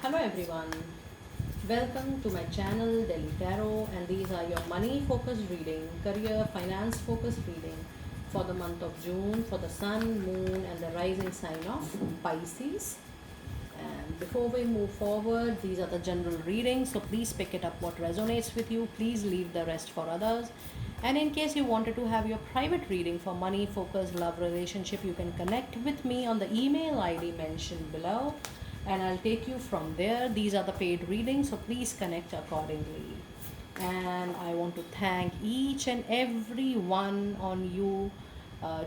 Hello everyone, welcome to my channel Delhi Tarot, and these are your money focused reading, career finance focused reading for the month of June for the sun, moon and the rising sign of Pisces. And before we move forward, these are the general readings, so please pick it up what resonates with you. Please leave the rest for others. And in case you wanted to have your private reading for money, focus, love, relationship, you can connect with me on the email ID mentioned below, and I'll take you from there. These are the paid readings, so please connect accordingly. And I want to thank each and every one on you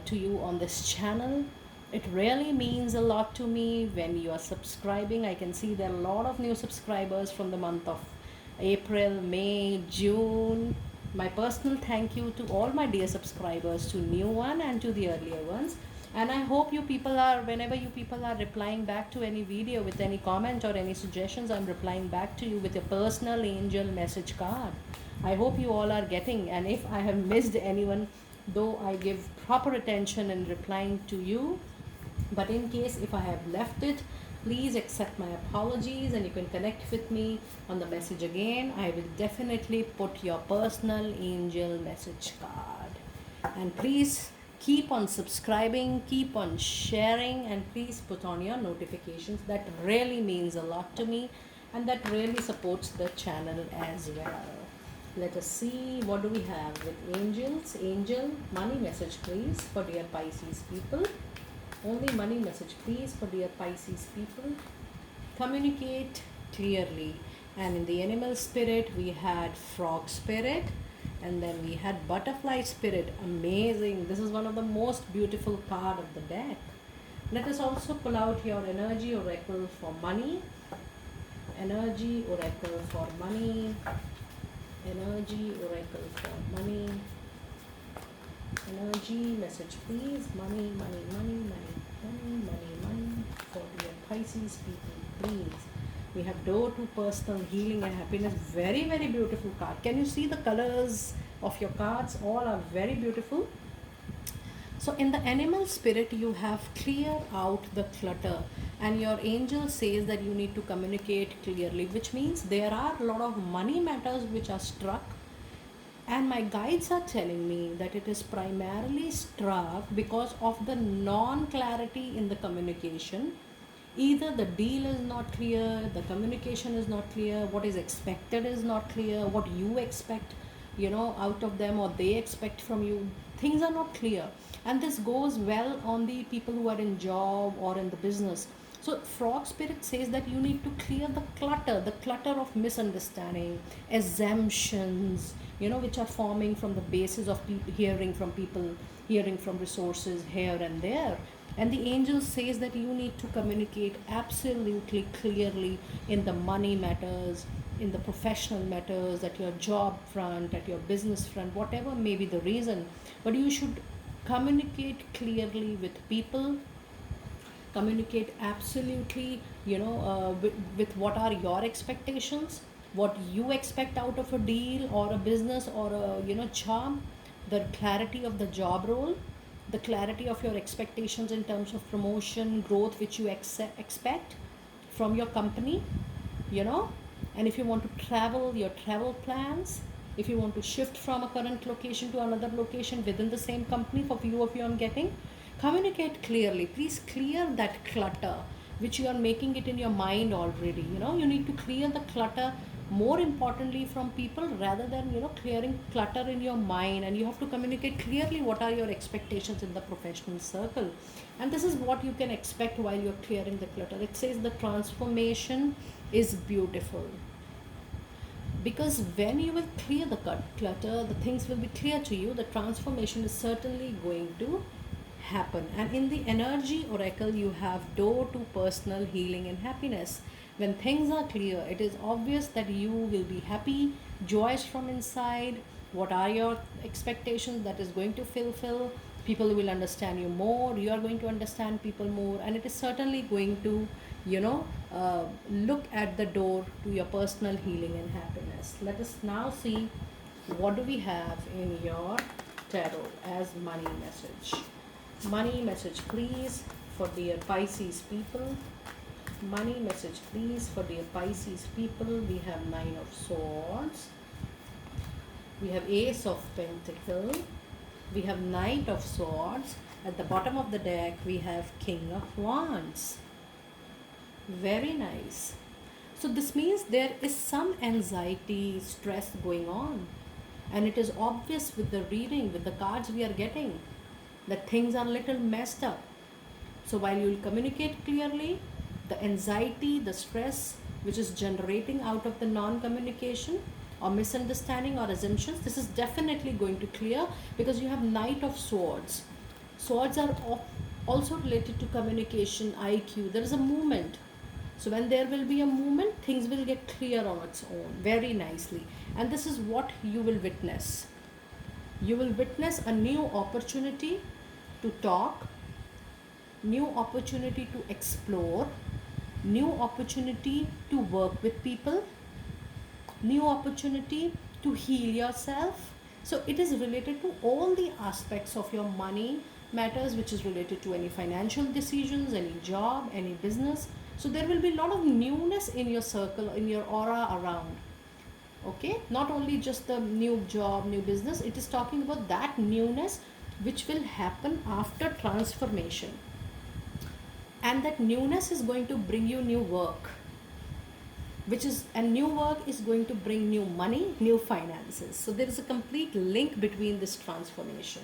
to you on this channel. It really means a lot to me when you are subscribing. I can see there are a lot of new subscribers from the month of April, May, June. My personal thank you to all my dear subscribers, to new one and to the earlier ones. And I hope you people are, whenever you people are replying back to any video with any comment or any suggestions, I'm replying back to you with a personal angel message card. I hope you all are getting, and if I have missed anyone, though I give proper attention in replying to you, but in case if I have left it, please accept my apologies, and you can connect with me on the message again. I will definitely put your personal angel message card. And please keep on subscribing, keep on sharing, and please put on your notifications. That really means a lot to me, and that really supports the channel as well. Let us see what do we have with angels. Angel, money message please for dear Pisces people. Only money message please for dear Pisces people. Communicate clearly. And in the animal spirit we had frog spirit, and then we had butterfly spirit. Amazing. This is one of the most beautiful card of the deck. Let us also pull out your energy oracle for money. Energy oracle for money. Energy oracle for money. Energy message please. Money, money, money, money, money, money, money for your Pisces people, please. We have door to personal healing and happiness. Very, very beautiful card. Can you see the colors of your cards? All are very beautiful. So in the animal spirit, you have clear out the clutter, and your angel says that you need to communicate clearly, which means there are a lot of money matters which are struck, and my guides are telling me that it is primarily struck because of the non-clarity in the communication. Either the deal is not clear, the communication is not clear, what is expected is not clear, what you expect, out of them, or they expect from you. Things are not clear, and this goes well on the people who are in job or in the business. So frog spirit says that you need to clear the clutter of misunderstanding, assumptions, which are forming from the basis of hearing from people, hearing from resources here and there. And the angel says that you need to communicate absolutely clearly in the money matters, in the professional matters, at your job front, at your business front, whatever may be the reason. But you should communicate clearly with people, communicate absolutely, with what are your expectations, what you expect out of a deal or a business or a, job, the clarity of the job role, the clarity of your expectations in terms of promotion, growth, which you expect from your company, you know. And if you want to travel, your travel plans, if you want to shift from a current location to another location within the same company, for few of you I'm getting, communicate clearly. Please clear that clutter which you are making it in your mind already. You need to clear the clutter, more importantly, from people, rather than clearing clutter in your mind. And you have to communicate clearly what are your expectations in the professional circle, and this is what you can expect while you're clearing the clutter. It says the transformation is beautiful, because when you will clear the clutter, the things will be clear to you. The transformation is certainly going to happen. And in the energy oracle, you have door to personal healing and happiness. When things are clear, it is obvious that you will be happy, joyous from inside. What are your expectations that is going to fulfill? People will understand you more, you are going to understand people more, and it is certainly going to, look at the door to your personal healing and happiness. Let us now see what do we have in your tarot as money message. Money message please for dear Pisces people. Money message please for dear Pisces people. We have Nine of Swords. We have Ace of Pentacles. We have Knight of Swords. At the bottom of the deck, we have King of Wands. Very nice. So this means there is some anxiety, stress going on. And it is obvious with the reading, with the cards we are getting, that things are a little messed up. So while you will communicate clearly, the anxiety, the stress which is generating out of the non-communication or misunderstanding or assumptions, this is definitely going to clear because you have Knight of Swords. Swords are also related to communication, IQ. There is a movement. So when there will be a movement, things will get clear on its own very nicely. And this is what you will witness. You will witness a new opportunity to talk, new opportunity to explore, new opportunity to work with people, new opportunity to heal yourself. So it is related to all the aspects of your money matters, which is related to any financial decisions, any job, any business. So there will be a lot of newness in your circle, in your aura around. Okay, not only just the new job, new business, it is talking about that newness which will happen after transformation. And that newness is going to bring you new work, and new work is going to bring new money, new finances. So there is a complete link between this transformation.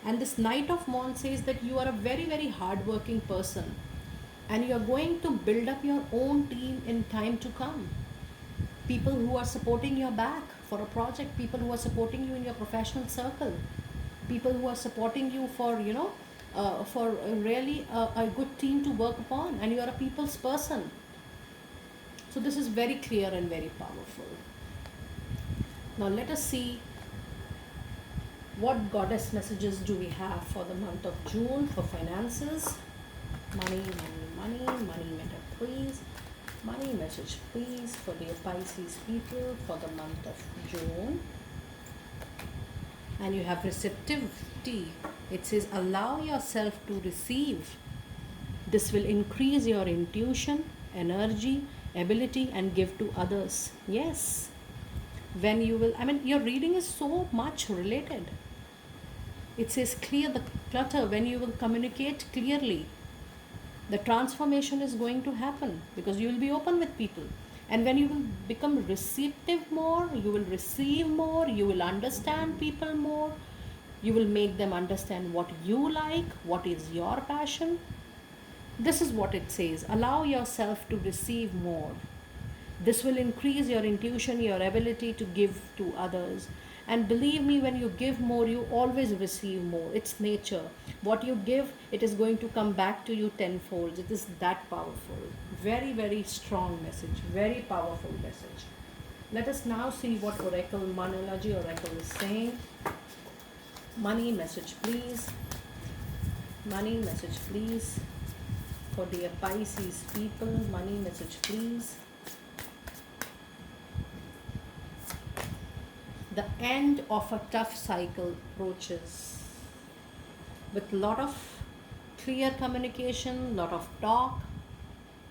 And this Knight of Wands says that you are a very, very hardworking person and you are going to build up your own team in time to come. People who are supporting your back for a project, people who are supporting you in your professional circle, people who are supporting you for, for really a good team to work upon, and you are a people's person. So this is very clear and very powerful. Now let us see what goddess messages do we have for the month of June for finances. Money, money, money, money matter please. Money message please for the Pisces people for the month of June. And you have receptivity. It says allow yourself to receive. This will increase your intuition, energy, ability, and give to others. Yes. When you will, your reading is so much related. It says clear the clutter. When you will communicate clearly, the transformation is going to happen because you will be open with people. And when you will become receptive more, you will receive more, you will understand people more, you will make them understand what you like, what is your passion. This is what it says. Allow yourself to receive more. This will increase your intuition, your ability to give to others. And believe me, when you give more, you always receive more. It's nature. What you give, it is going to come back to you tenfold. It is that powerful. Very, very strong message. Very powerful message. Let us now see what Oracle, Monology Oracle is saying. Money message, please. Money message, please. For dear Pisces people, money message, please. The end of a tough cycle approaches with a lot of clear communication, lot of talk.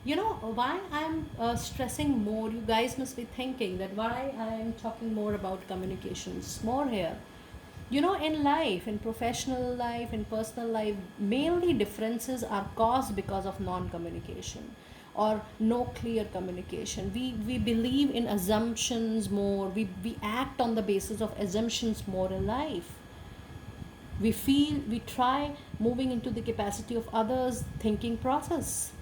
You know why I'm stressing more? You guys must be thinking that why I'm talking more about communications more here. You know, in life, in professional life, in personal life, mainly differences are caused because of non-communication or no clear communication. We believe in assumptions more. We act on the basis of assumptions more in life. We try moving into the capacity of others' thinking process,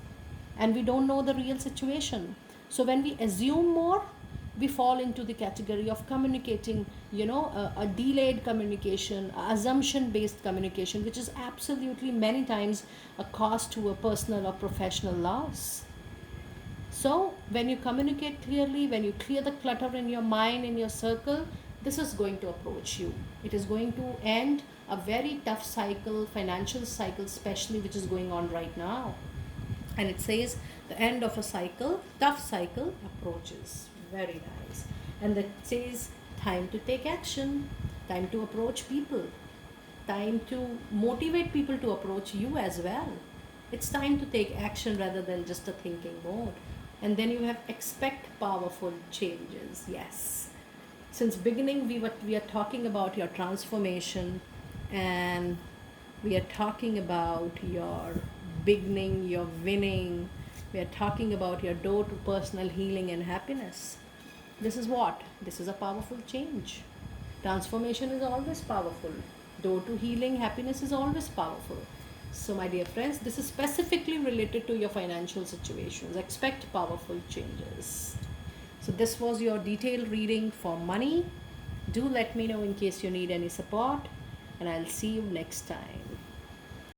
and we don't know the real situation. So when we assume more, we fall into the category of communicating, a delayed communication, assumption based communication, which is absolutely many times a cost to a personal or professional loss. So when you communicate clearly, when you clear the clutter in your mind, in your circle, this is going to approach you. It is going to end a very tough cycle, financial cycle especially, which is going on right now. And it says the end of a cycle, tough cycle approaches. Very nice. And that says time to take action, time to approach people, time to motivate people to approach you as well. It's time to take action rather than just a thinking mode. And then you have expect powerful changes. Yes. Since beginning we are talking about your transformation, and we are talking about your beginning, your winning. We are talking about your door to personal healing and happiness. This is what? This is a powerful change. Transformation is always powerful. Door to healing, happiness is always powerful. So, my dear friends, this is specifically related to your financial situations. Expect powerful changes. So, this was your detailed reading for money. Do let me know in case you need any support, and I'll see you next time.